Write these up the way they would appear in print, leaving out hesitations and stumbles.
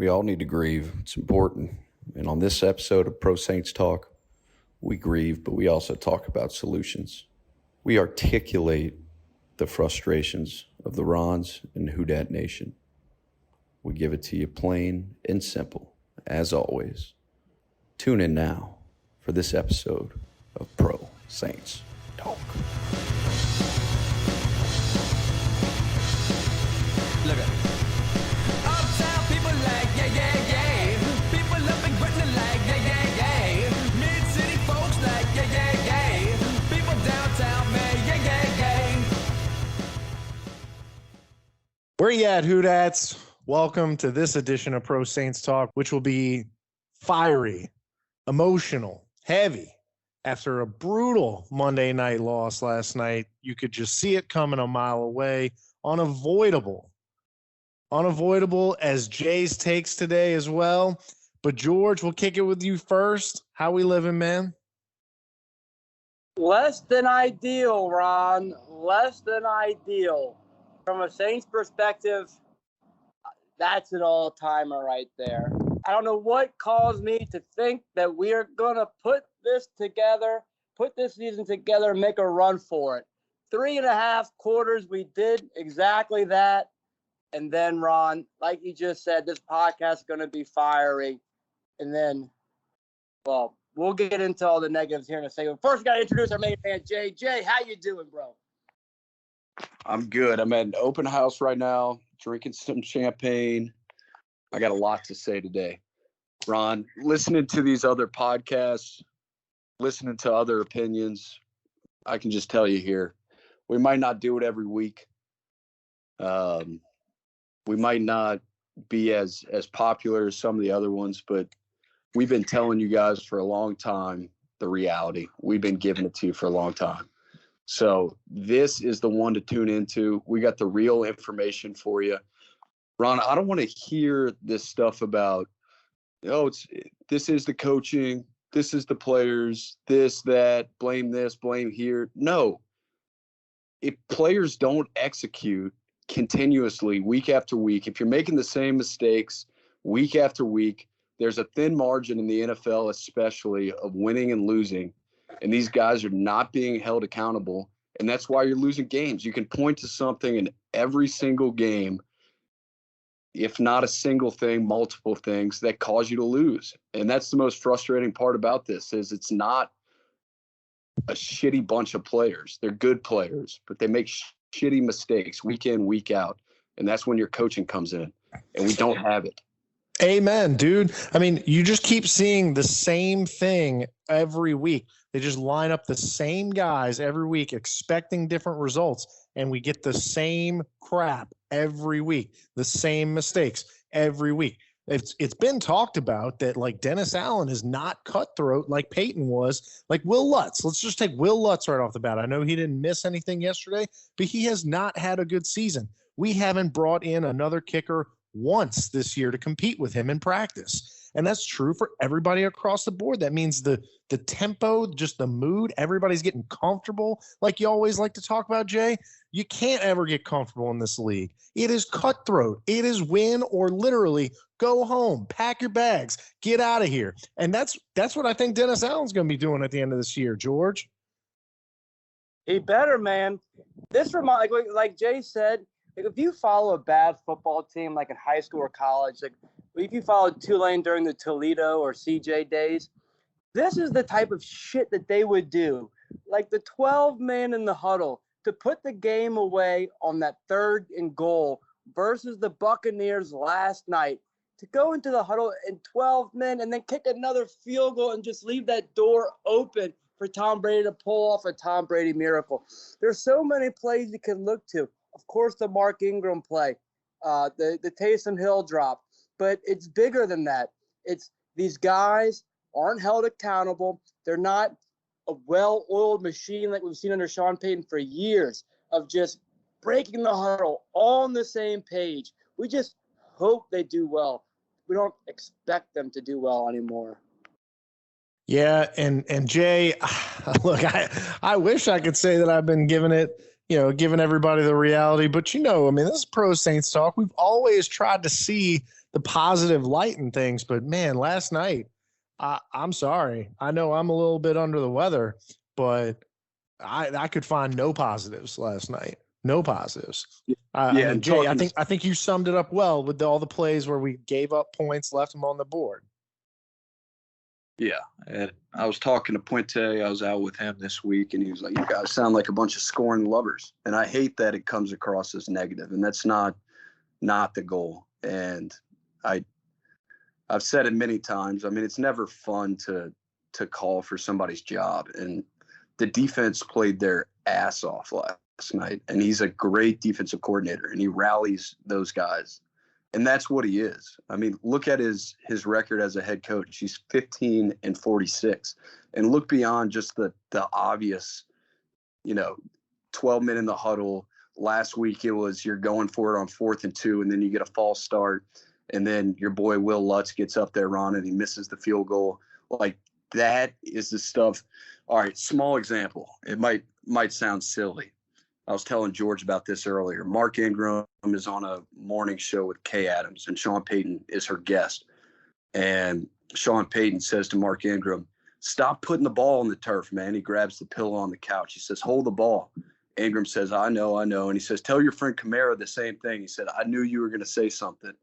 We all need to grieve. It's important. And on this episode of Pro Saints Talk, we grieve, but we also talk about solutions. We articulate the frustrations of the Rons and Who Dat Nation. We give it to you plain and simple, as always. Tune in now for this episode of Pro Saints Talk. Look at uptown people like yeah. People up in Gretna like yeah. Mid-city folks like yeah. People downtown man yeah. Where you at, Who Dats? Welcome to this edition of Pro Saints Talk, which will be fiery, emotional, heavy. After a brutal Monday night loss last night, you could just see it coming a mile away. Unavoidable as Jay's takes today as well. But George, we'll kick it with you first. How we living, man? Less than ideal, Ron. Less than ideal. From a Saints perspective, that's an all-timer right there. I don't know what caused me to think that we are going to put this season together, and make a run for it. 3.5 quarters, we did exactly that. And then, Ron, like you just said, this podcast is going to be fiery. And then, well, we'll get into all the negatives here in a second. First, we got to introduce our main man, Jay. Jay, how you doing, bro? I'm good. I'm at an open house right now, drinking some champagne. I got a lot to say today. Ron, listening to these other podcasts, listening to other opinions, I can just tell you here, we might not do it every week. We might not be as popular as some of the other ones, but we've been telling you guys for a long time the reality. We've been giving it to you for a long time. So this is the one to tune into. We got the real information for you. Ron, I don't want to hear this stuff about, this is the coaching, this is the players, this, that, blame this, blame here. No. If players don't execute continuously week after week, if you're making the same mistakes week after week, there's a thin margin in the NFL, especially, of winning and losing. And these guys are not being held accountable. And that's why you're losing games. You can point to something in every single game, if not a single thing, multiple things that cause you to lose. And that's the most frustrating part about this, is it's not a shitty bunch of players. They're good players, but they make shitty mistakes week in, week out. And that's when your coaching comes in, and we don't have it. Amen, dude. I mean, you just keep seeing the same thing every week. They just line up the same guys every week, expecting different results, and we get the same crap every week, the same mistakes every week. It's been talked about that, like, Dennis Allen is not cutthroat like Peyton was, like Will Lutz. Let's just take Will Lutz right off the bat. I know he didn't miss anything yesterday, but he has not had a good season. We haven't brought in another kicker once this year to compete with him in practice. And that's true for everybody across the board. That means the tempo, just the mood, everybody's getting comfortable. Like you always like to talk about, Jay, you can't ever get comfortable in this league. It is cutthroat. It is win or literally go home, pack your bags, get out of here. And that's what I think Dennis Allen's going to be doing at the end of this year, George. He better, man. This reminds, like Jay said, if you follow a bad football team, like in high school or college, like if you followed Tulane during the Toledo or CJ days, this is the type of shit that they would do. Like the 12 men in the huddle to put the game away on that 3rd and goal versus the Buccaneers last night, to go into the huddle in 12 men and then kick another field goal and just leave that door open for Tom Brady to pull off a Tom Brady miracle. There's so many plays you can look to. Of course, the Mark Ingram play, the Taysom Hill drop, but it's bigger than that. It's these guys aren't held accountable. They're not a well-oiled machine like we've seen under Sean Payton for years of just breaking the huddle all on the same page. We just hope they do well. We don't expect them to do well anymore. Yeah, and Jay, look, I wish I could say that I've been giving everybody the reality, but I mean, this is Pro Saints Talk. We've always tried to see, the positive light and things. But man, last night, I'm sorry. I know I'm a little bit under the weather, but I could find no positives last night. No positives. I Yeah, mean, and Jay, talking- I think you summed it up well with all the plays where we gave up points, left them on the board. Yeah, and I was talking to Puente. I was out with him this week, and he was like, "You guys sound like a bunch of scoring lovers," and I hate that it comes across as negative, and that's not the goal. And I've said it many times. I mean, it's never fun to call for somebody's job, and the defense played their ass off last night, and he's a great defensive coordinator, and he rallies those guys. And that's what he is. I mean, look at his record as a head coach. He's 15-46. And look beyond just the obvious, 12 men in the huddle. Last week it was you're going for it on 4th and 2, and then you get a false start. And then your boy Will Lutz gets up there, Ron, and he misses the field goal. Like, that is the stuff. All right, small example. It might sound silly. I was telling George about this earlier. Mark Ingram is on a morning show with Kay Adams, and Sean Payton is her guest. And Sean Payton says to Mark Ingram, "Stop putting the ball on the turf, man." He grabs the pillow on the couch. He says, "Hold the ball." Ingram says, I know. And he says, "Tell your friend Kamara the same thing." He said, "I knew you were going to say something."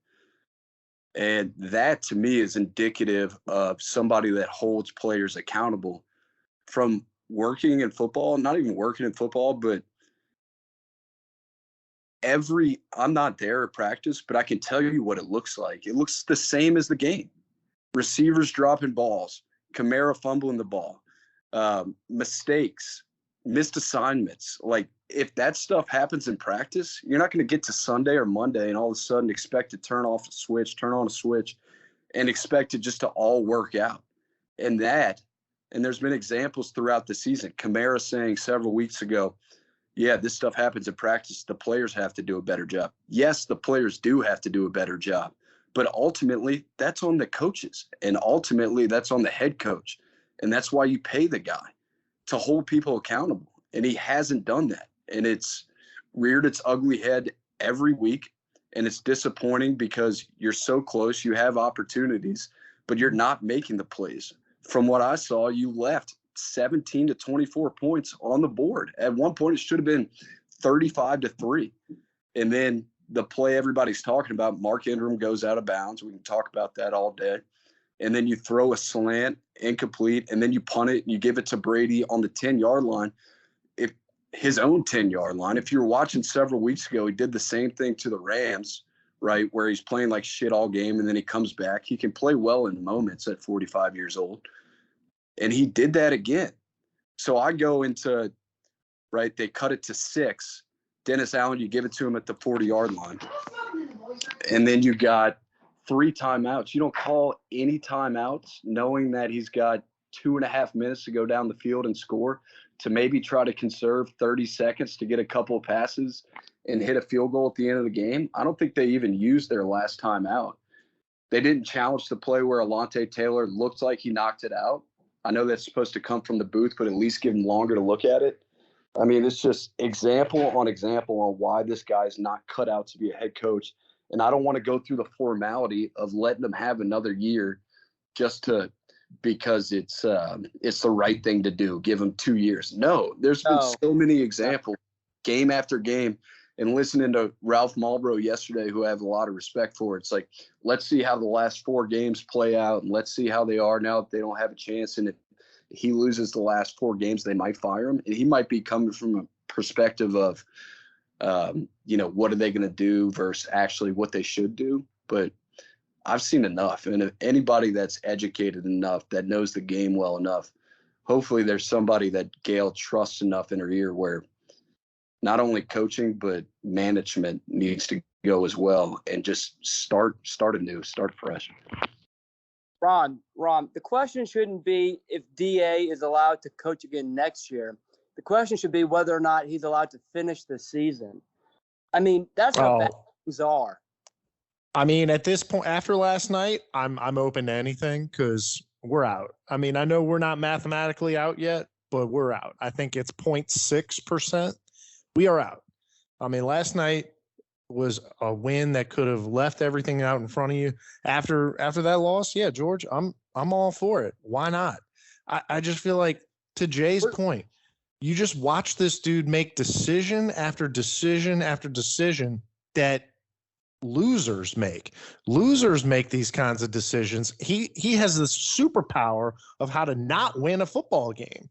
And that, to me, is indicative of somebody that holds players accountable from working in football, not even working in football, but I'm not there at practice, but I can tell you what it looks like. It looks the same as the game. Receivers dropping balls, Kamara fumbling the ball, mistakes, missed assignments. Like, if that stuff happens in practice, you're not going to get to Sunday or Monday and all of a sudden expect to turn on a switch, and expect it just to all work out. And there's been examples throughout the season. Kamara saying several weeks ago, "Yeah, this stuff happens in practice. The players have to do a better job." Yes, the players do have to do a better job, but ultimately that's on the coaches, and ultimately that's on the head coach. And that's why you pay the guy to hold people accountable. And he hasn't done that. And it's reared its ugly head every week. And it's disappointing because you're so close, you have opportunities, but you're not making the plays. From what I saw, you left 17 to 24 points on the board. At one point, it should have been 35-3. And then the play everybody's talking about, Mark Ingram goes out of bounds. We can talk about that all day. And then you throw a slant, incomplete, and then you punt it and you give it to Brady on the 10-yard line. His own 10-yard line. If you were watching several weeks ago, he did the same thing to the Rams, right, where he's playing like shit all game and then he comes back. He can play well in moments at 45 years old. And he did that again. So I go into, right, they cut it to 6. Dennis Allen, you give it to him at the 40-yard line. And then you got 3 timeouts. You don't call any timeouts knowing that he's got 2.5 minutes to go down the field and score, to maybe try to conserve 30 seconds to get a couple of passes and hit a field goal at the end of the game. I don't think they even used their last timeout. They didn't challenge the play where Alontae Taylor looked like he knocked it out. I know that's supposed to come from the booth, but at least give him longer to look at it. I mean, it's just example on why this guy's not cut out to be a head coach. And I don't want to go through the formality of letting them have another year because it's the right thing to do. Give them 2 years. No, there's been so many examples, game after game. And listening to Ralph Malbrough yesterday, who I have a lot of respect for, it's like, let's see how the last 4 games play out, and let's see how they are now that they don't have a chance. And if he loses the last 4 games, they might fire him. And he might be coming from a perspective of, what are they going to do versus actually what they should do. But I've seen enough. And if anybody that's educated enough, that knows the game well enough, hopefully there's somebody that Gail trusts enough in her ear where not only coaching, but management needs to go as well and just start anew, start fresh. Ron, the question shouldn't be if DA is allowed to coach again next year. The question should be whether or not he's allowed to finish the season. I mean, that's how bad things are. I mean, at this point, after last night, I'm open to anything because we're out. I mean, I know we're not mathematically out yet, but we're out. I think it's 0.6%. We are out. I mean, last night, was a win that could have left everything out in front of you after that loss, yeah, George, I'm all for it. Why not? I just feel like, to Jay's point, you just watch this dude make decision after decision after decision that losers make. Losers make these kinds of decisions. He has this superpower of how to not win a football game.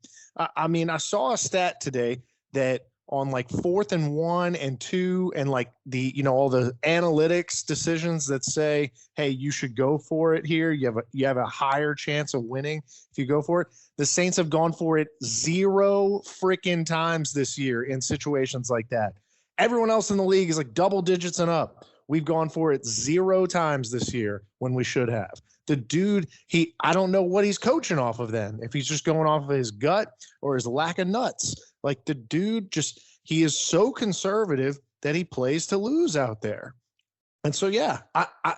I mean, I saw a stat today that on like 4th and 1 and 2 and like the, all the analytics decisions that say, hey, you should go for it here. You have a higher chance of winning if you go for it. The Saints have gone for it 0 freaking times this year in situations like that. Everyone else in the league is like double digits and up. We've gone for it 0 times this year when we should have. The dude, I don't know what he's coaching off of then. If he's just going off of his gut or his lack of nuts. Like, the dude he is so conservative that he plays to lose out there. And so, yeah,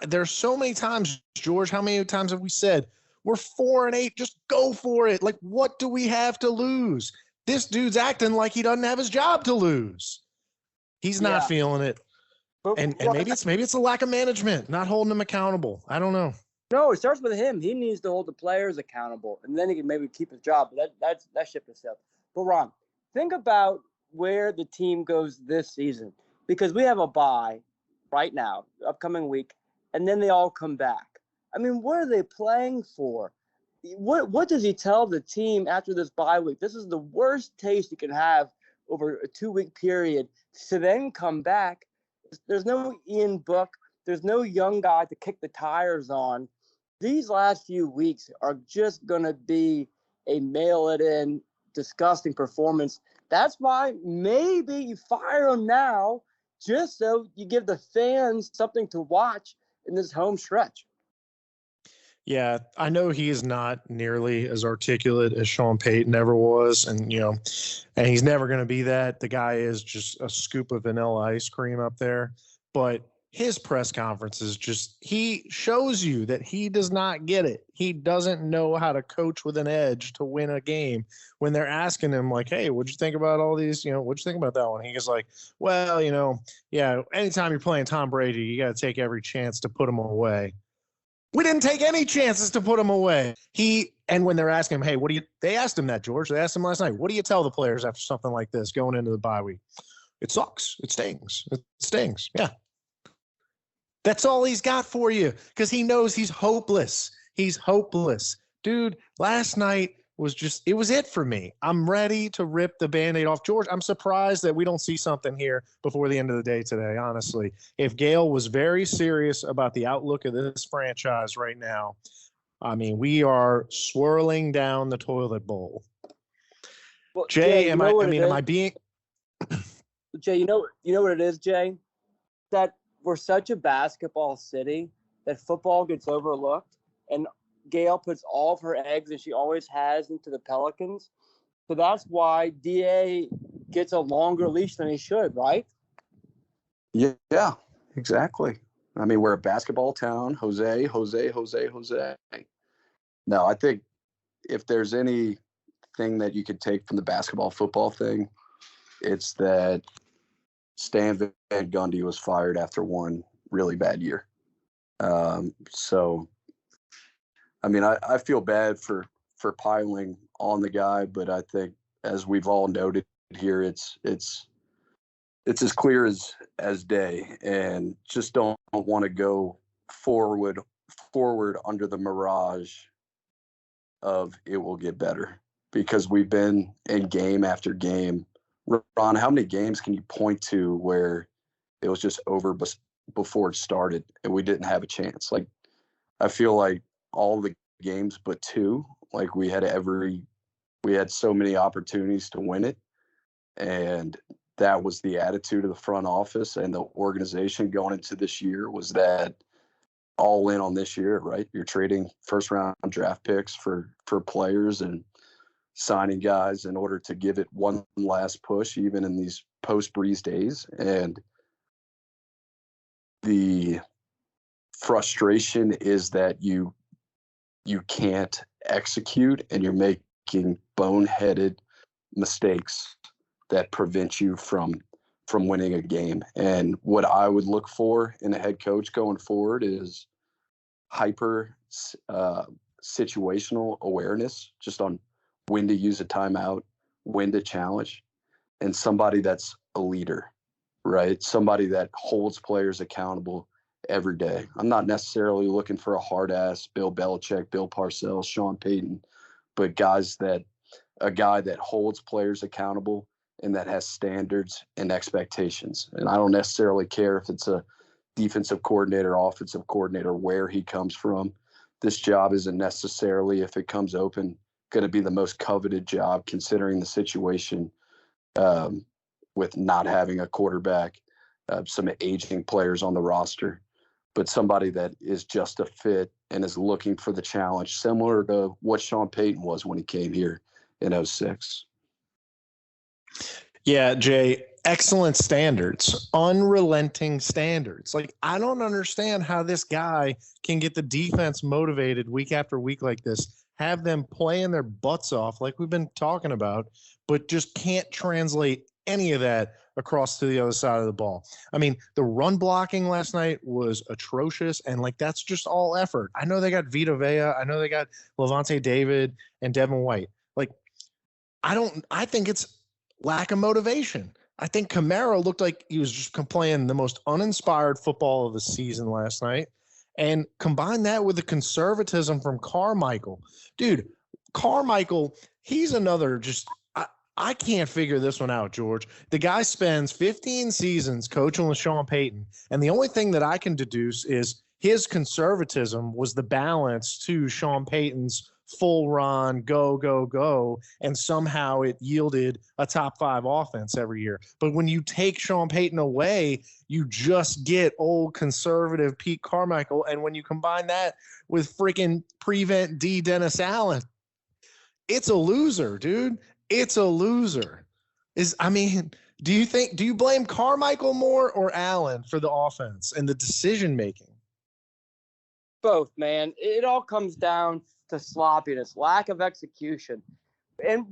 there's so many times, George, how many times have we said, we're 4-8, just go for it. Like, what do we have to lose? This dude's acting like he doesn't have his job to lose. He's not feeling it. And maybe it's a lack of management, not holding him accountable. I don't know. No, it starts with him. He needs to hold the players accountable, and then he can maybe keep his job. But that ship is sailed. But Ron, think about where the team goes this season, because we have a bye right now, upcoming week, and then they all come back. I mean, what are they playing for? What does he tell the team after this bye week? This is the worst taste you can have over a 2-week period to then come back. There's no Ian Book. There's no young guy to kick the tires on. These last few weeks are just going to be a mail-it-in, disgusting performance. That's why maybe you fire him now just so you give the fans something to watch in this home stretch. Yeah, I know he is not nearly as articulate as Sean Payton ever was, and he's never going to be that. The guy is just a scoop of vanilla ice cream up there. But his press conferences he shows you that he does not get it. He doesn't know how to coach with an edge to win a game. When they're asking him, like, hey, what'd you think about all these, what'd you think about that one? He goes like, well, anytime you're playing Tom Brady, you got to take every chance to put him away. We didn't take any chances to put him away. And when they're asking him, hey, they asked him that, George. They asked him last night, what do you tell the players after something like this going into the bye week? It sucks. It stings. It stings. Yeah. That's all he's got for you, because he knows he's hopeless. He's hopeless. Dude, last night it was it for me. I'm ready to rip the Band-Aid off. George, I'm surprised that we don't see something here before the end of the day today, honestly. If Gale was very serious about the outlook of this franchise right now, I mean, we are swirling down the toilet bowl. Well, Jay, am I being Jay, you know what it is, Jay? That we're such a basketball city that football gets overlooked, and Gail puts all of her eggs, and she always has, into the Pelicans. So that's why DA gets a longer leash than he should, right? Yeah, exactly. I mean, we're a basketball town. Jose. No, I think if there's anything that you could take from the basketball football thing, it's that Stan Van Gundy was fired after one really bad year. So, I mean, I feel bad for piling on the guy, but I think, as we've all noted here, it's as clear as day, and just don't want to go forward under the mirage of it will get better, because we've been in game after game. Ron, how many games can you point to where it was just over before it started and we didn't have a chance? Like, I feel like all the games but 2, like we had so many opportunities to win it. And that was the attitude of the front office and the organization going into this year, was that all in on this year, right? You're trading first round draft picks for players and signing guys in order to give it one last push, even in these post-Breeze days. And the frustration is that you can't execute, and you're making boneheaded mistakes that prevent you from from winning a game. And what I would look for in a head coach going forward is hyper situational awareness, just on when to use a timeout, when to challenge, and somebody that's a leader, right? Somebody that holds players accountable every day. I'm not necessarily looking for a hard ass Bill Belichick, Bill Parcells, Sean Payton, but a guy that holds players accountable and that has standards and expectations. And I don't necessarily care if it's a defensive coordinator, offensive coordinator, where he comes from. This job isn't necessarily, if it comes open, going to be the most coveted job considering the situation with not having a quarterback, some aging players on the roster, but somebody that is just a fit and is looking for the challenge, similar to what Sean Payton was when he came here in 2006. Yeah, Jay, excellent standards, unrelenting standards. Like, I don't understand how this guy can get the defense motivated week after week like this, have them playing their butts off like we've been talking about, but just can't translate any of that across to the other side of the ball. I mean, the run blocking last night was atrocious, and like that's just all effort. I know they got Vita Vea, I know they got Levante David and Devin White. Like, I think it's lack of motivation. I think Kamara looked like he was just playing the most uninspired football of the season last night. And combine that with the conservatism from Carmichael. Dude, Carmichael, he's another just I can't figure this one out, George. The guy spends 15 seasons coaching with Sean Payton, and the only thing that I can deduce is his conservatism was the balance to Sean Payton's full run, go, go, go, and somehow it yielded a top 5 offense every year. But when you take Sean Payton away, you just get old conservative Pete Carmichael, and when you combine that with freaking prevent D Dennis Allen, it's a loser, dude. It's a loser. Do you blame Carmichael more or Allen for the offense and the decision making? Both, man. It all comes down to sloppiness, lack of execution. And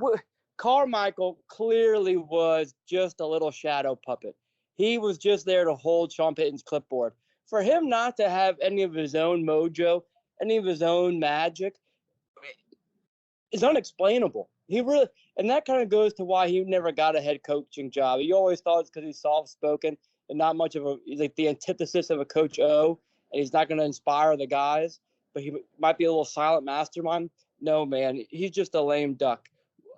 Carmichael clearly was just a little shadow puppet. He was just there to hold Sean Payton's clipboard. For him not to have any of his own mojo, any of his own magic, is unexplainable. And that kind of goes to why he never got a head coaching job. He always thought it's because he's soft-spoken and not much of he's like the antithesis of a Coach O, and he's not going to inspire the guys, but he might be a little silent mastermind. No, man, he's just a lame duck.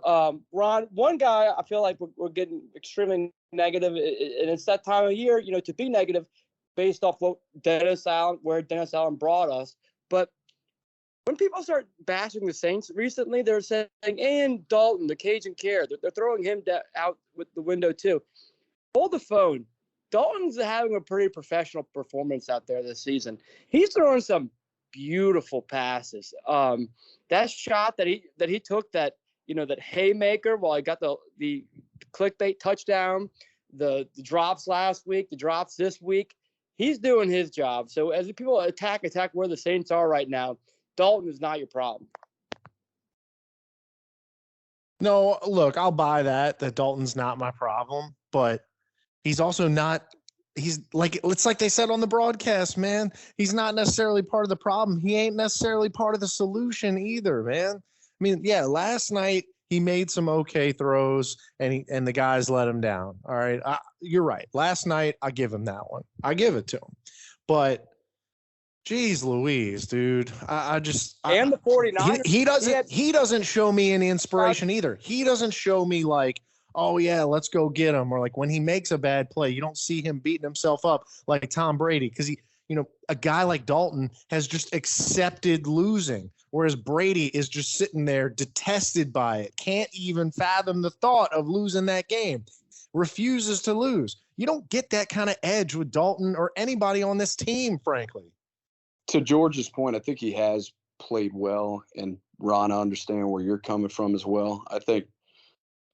Ron, one guy I feel like we're getting extremely negative, and it's that time of year, to be negative based off where Dennis Allen brought us. But when people start bashing the Saints recently, they're saying, and Dalton, the Cajun care, they're throwing him out with the window too. Hold the phone. Dalton's having a pretty professional performance out there this season. He's throwing some beautiful passes. That shot that he took, that haymaker while he got the clickbait touchdown, the drops last week, the drops this week, he's doing his job. So as the people attack where the Saints are right now, Dalton is not your problem. No, look, I'll buy that Dalton's not my problem, but he's also not – it's like they said on the broadcast, man. He's not necessarily part of the problem. He ain't necessarily part of the solution either, man. I mean, yeah, last night he made some okay throws and the guys let him down. All right, you're right. Last night, I give him that one. I give it to him. But – jeez Louise, dude. And the 49ers. He doesn't show me any inspiration either. He doesn't show me like, oh yeah, let's go get him. Or like when he makes a bad play, you don't see him beating himself up like Tom Brady. Because a guy like Dalton has just accepted losing. Whereas Brady is just sitting there detested by it. Can't even fathom the thought of losing that game. Refuses to lose. You don't get that kind of edge with Dalton or anybody on this team, frankly. To George's point, I think he has played well, and Ron, I understand where you're coming from as well. I think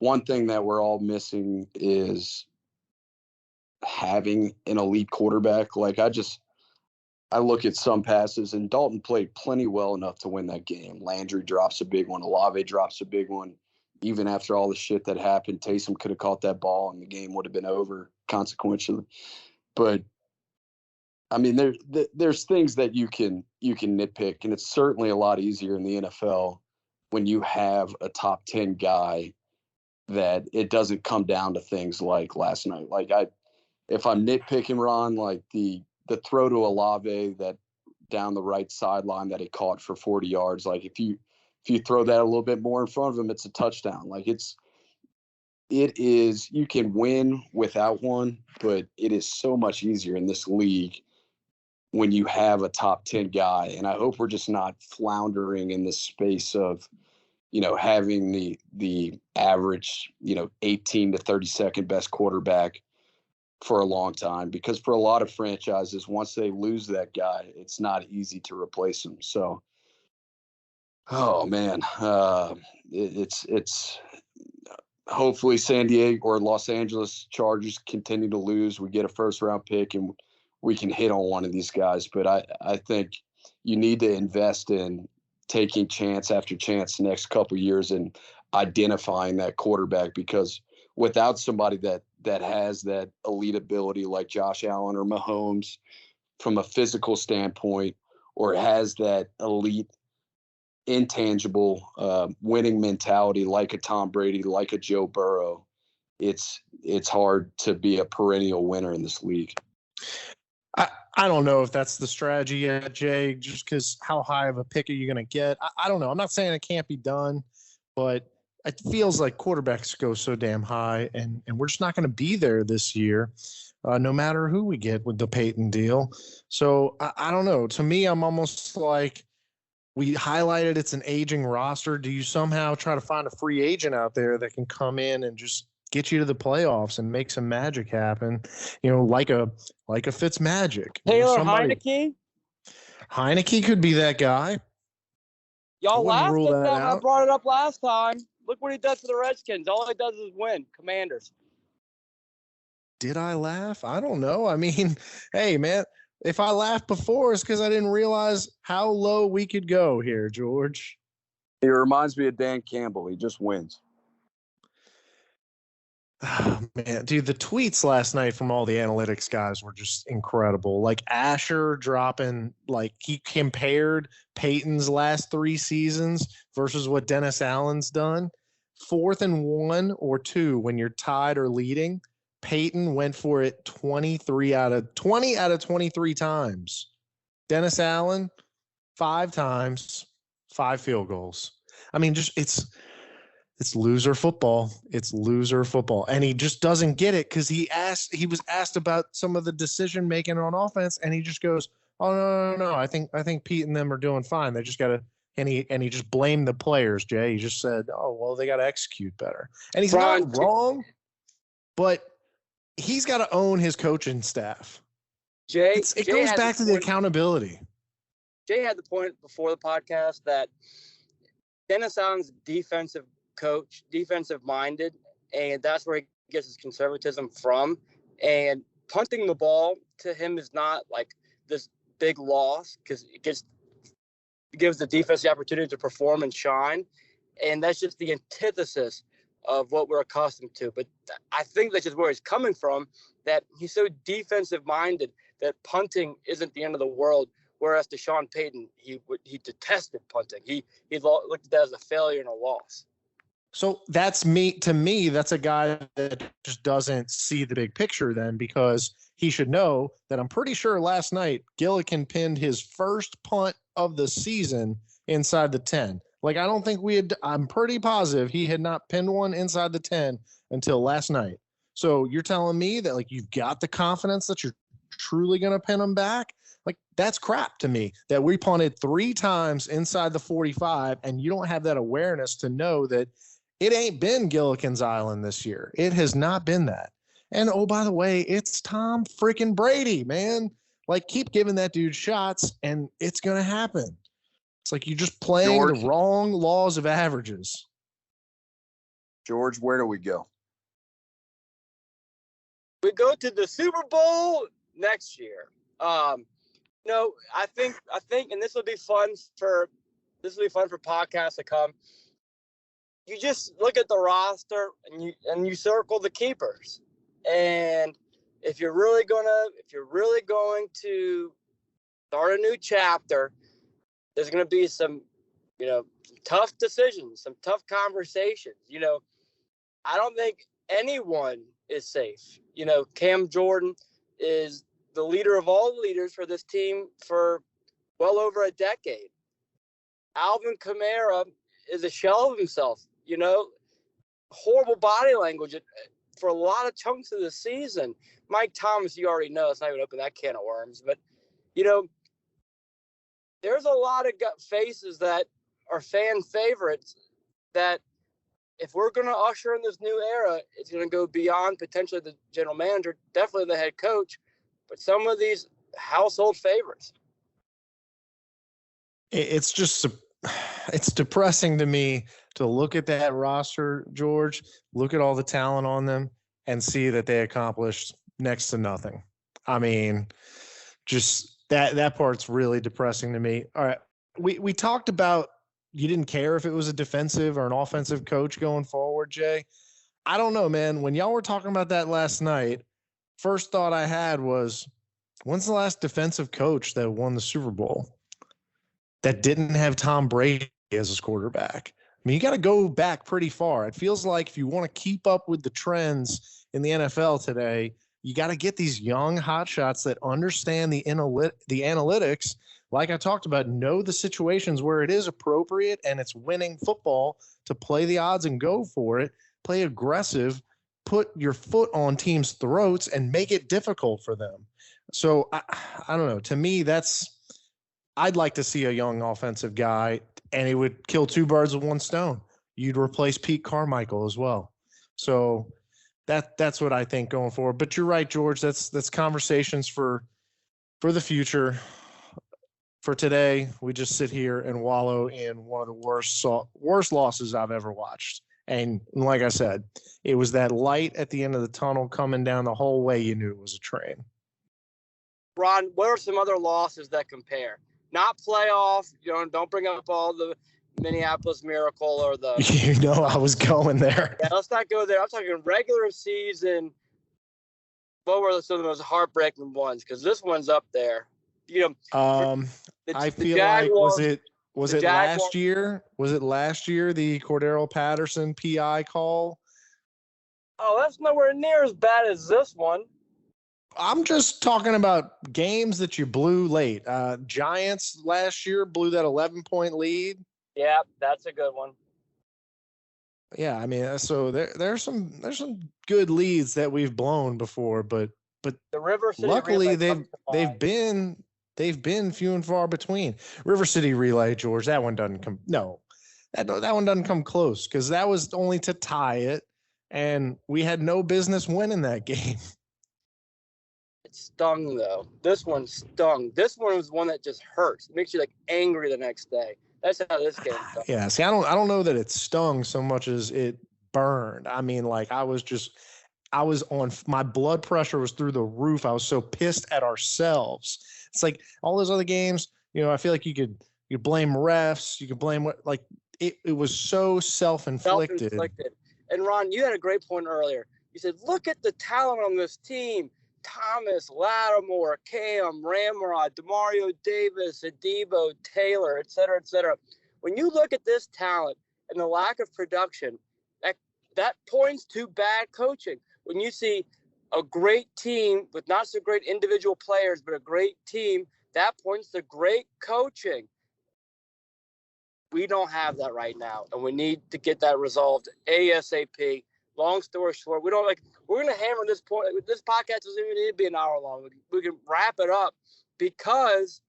one thing that we're all missing is having an elite quarterback. Like I look at some passes, and Dalton played plenty well enough to win that game. Landry drops a big one. Olave drops a big one. Even after all the shit that happened, Taysom could have caught that ball, and the game would have been over. consequentially. But I mean, there's things that you can nitpick, and it's certainly a lot easier in the NFL when you have a top 10 guy that it doesn't come down to things like last night. Like if I'm nitpicking, Ron, like the throw to Olave that down the right sideline that he caught for 40 yards, like if you throw that a little bit more in front of him, it's a touchdown. Like it is, you can win without one, but it is so much easier in this league when you have a top 10 guy. And I hope we're just not floundering in this space of, having the average, 18 to 32nd best quarterback for a long time, because for a lot of franchises, once they lose that guy, it's not easy to replace him. So, oh man, it's hopefully San Diego or Los Angeles Chargers continue to lose. We get a first round pick and we can hit on one of these guys. But I think you need to invest in taking chance after chance the next couple of years and identifying that quarterback, because without somebody that has that elite ability like Josh Allen or Mahomes from a physical standpoint, or has that elite intangible winning mentality like a Tom Brady, like a Joe Burrow, it's hard to be a perennial winner in this league. I don't know if that's the strategy yet, Jay, just because how high of a pick are you going to get? I don't know. I'm not saying it can't be done, but it feels like quarterbacks go so damn high, and we're just not going to be there this year, no matter who we get with the Peyton deal. So I don't know. To me, I'm almost like, we highlighted it's an aging roster. Do you somehow try to find a free agent out there that can come in and just get you to the playoffs and make some magic happen? Like a Fitzmagic. Taylor Heineke? Heineke could be that guy. Y'all wouldn't laughed rule at that that when I out. brought it up last time. Look what he does for the Redskins. All he does is win. Commanders. Did I laugh? I don't know. I mean, hey, man, if I laughed before, it's because I didn't realize how low we could go here, George. He reminds me of Dan Campbell. He just wins. Oh, man, dude, the tweets last night from all the analytics guys were just incredible. Like Asher dropping, like he compared Peyton's last 3 seasons versus what Dennis Allen's done. 4th and 1 or 2 when you're tied or leading, Peyton went for it 20 out of 23 times. Dennis Allen, 5 times, 5 field goals. I mean, just it's loser football. It's loser football. And he just doesn't get it because he was asked about some of the decision making on offense, and he just goes, "Oh no. I think Pete and them are doing fine. They just gotta," and he just blamed the players, Jay. He just said, "Oh, well, they gotta execute better." And he's not wrong, but he's got to own his coaching staff. It goes back to the accountability. Jay had the point before the podcast that Dennis Allen's defensive coach, defensive minded, and that's where he gets his conservatism from. And punting the ball to him is not like this big loss because it gives the defense the opportunity to perform and shine. And that's just the antithesis of what we're accustomed to. But I think that's just where he's coming from, that he's so defensive minded that punting isn't the end of the world. Whereas to Sean Payton, he detested punting. He looked at that as a failure and a loss. So that's me. To me, that's a guy that just doesn't see the big picture then, because he should know that I'm pretty sure last night Gillikin pinned his first punt of the season inside the 10. Like, I don't think I'm pretty positive he had not pinned one inside the 10 until last night. So you're telling me that, like, you've got the confidence that you're truly going to pin them back? Like, that's crap to me, that we punted 3 times inside the 45 and you don't have that awareness to know that it ain't been Gillikin's Island this year. It has not been that. And, oh, by the way, it's Tom freaking Brady, man. Like, keep giving that dude shots and it's going to happen. It's like you're just playing the wrong laws of averages. George, where do we go? We go to the Super Bowl next year. I think, and this will be fun for podcasts to come. You just look at the roster and you circle the keepers, and if you're really going to start a new chapter, there's going to be some, tough decisions, some tough conversations. I don't think anyone is safe. Cam Jordan is the leader of all leaders for this team for well over a decade. Alvin Kamara is a shell of himself, horrible body language for a lot of chunks of the season. Mike Thomas, you already know, it's not even open that can of worms, but, there's a lot of faces that are fan favorites that if we're going to usher in this new era, it's going to go beyond potentially the general manager, definitely the head coach, but some of these household favorites. It's just it's depressing to me to look at that roster, George, look at all the talent on them and see that they accomplished next to nothing. I mean, just that part's really depressing to me. All right. We talked about you didn't care if it was a defensive or an offensive coach going forward, Jay. I don't know, man. When y'all were talking about that last night, first thought I had was, when's the last defensive coach that won the Super Bowl that didn't have Tom Brady as his quarterback? I mean, you got to go back pretty far. It feels like if you want to keep up with the trends in the NFL today, you got to get these young hotshots that understand the analytics. Like I talked about, know the situations where it is appropriate and it's winning football to play the odds and go for it, play aggressive, put your foot on teams' throats and make it difficult for them. So I don't know. To me, I'd like to see a young offensive guy, and it would kill two birds with one stone. You'd replace Pete Carmichael as well. So that's what I think going forward. But you're right, George. That's conversations for the future. For today, we just sit here and wallow in one of the worst losses I've ever watched. And like I said, it was that light at the end of the tunnel coming down the whole way. You knew it was a train. Ron, what are some other losses that compare? Not playoff. Don't bring up all the Minneapolis Miracle or the. I was going there. Yeah, let's not go there. I'm talking regular season. What were some of the most heartbreaking ones? Because this one's up there. I feel like was it last year? Was it last year the Cordero Patterson PI call? Oh, that's nowhere near as bad as this one. I'm just talking about games that you blew late. Giants last year blew that 11-point lead. Yeah, that's a good one. Yeah, I mean, so there's some good leads that we've blown before, but the River City luckily Relay they've been few and far between. River City Relay, George, that one doesn't come. No, that one doesn't come close because that was only to tie it, and we had no business winning that game. It stung though. This one stung. This one was one that just hurts. It makes you angry the next day. That's how this game stung. Yeah, see, I don't know that it stung so much as it burned. I mean, I was on, my blood pressure was through the roof. I was so pissed at ourselves. It's like all those other games, I feel like you blame refs, you could blame it was so self-inflicted. And Ron, you had a great point earlier. You said, look at the talent on this team. Thomas, Lattimore, Cam, Ramrod, Demario Davis, Adebo, Taylor, et cetera, et cetera. When you look at this talent and the lack of production, that points to bad coaching. When you see a great team with not so great individual players, but a great team, that points to great coaching. We don't have that right now, and we need to get that resolved ASAP. Long story short, we're going to hammer this point. This podcast doesn't even need to be an hour long. We can wrap it up because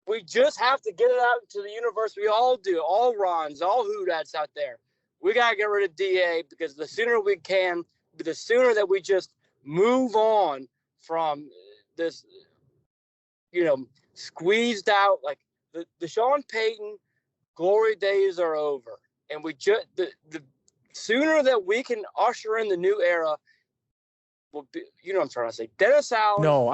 we just have to get it out to the universe. We all do, all Rons, all Hoodats out there. We got to get rid of DA because the sooner we can, the sooner that we just move on from this, squeezed out, the Sean Payton glory days are over. And we just, the sooner that we can usher in the new era, you know what I'm trying to say. Dennis Allen. No, will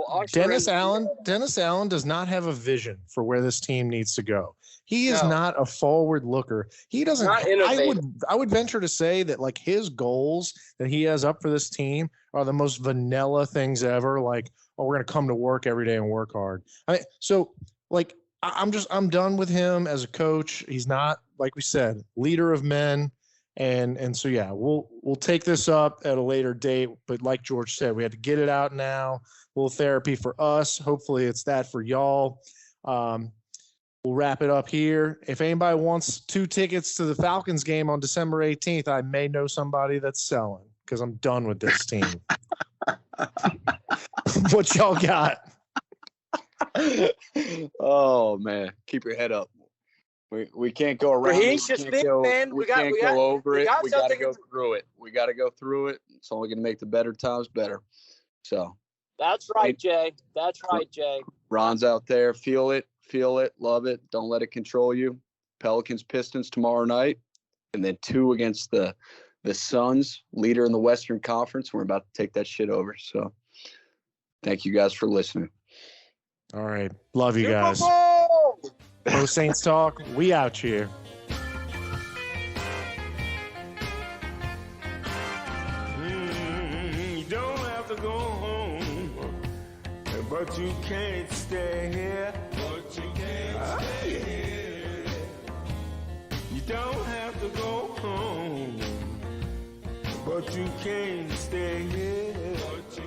usher in- Dennis Allen does not have a vision for where this team needs to go. He is No. not a forward looker. He doesn't. Not innovative. I would venture to say that like his goals that he has up for this team are the most vanilla things ever. Like, oh, we're gonna come to work every day and work hard. So like I'm done with him as a coach. He's not, like we said, leader of men. And so yeah, we'll take this up at a later date. But like George said, we had to get it out now. A little therapy for us. Hopefully it's that for y'all. We'll wrap it up here. If anybody wants 2 tickets to the Falcons game on December 18th, I may know somebody that's selling because I'm done with this team. What y'all got? Oh man, keep your head up. We can't go around. Raheem's just big, man. We can't go over it. We got to something- go through it. We got to go through it. It's only going to make the better times better. So That's right, Jay. That's right, Jay. Ron's out there. Feel it, love it. Don't let it control you. Pelicans, Pistons tomorrow night, and then 2 against the Suns, leader in the Western Conference. We're about to take that shit over. So thank you guys for listening. All right. Love you Super guys. Bowl! Pro Saints Talk. We out here. You don't have to go home, but you can't stay here. But you can't stay here. You don't have to go home, but you can't stay here. But you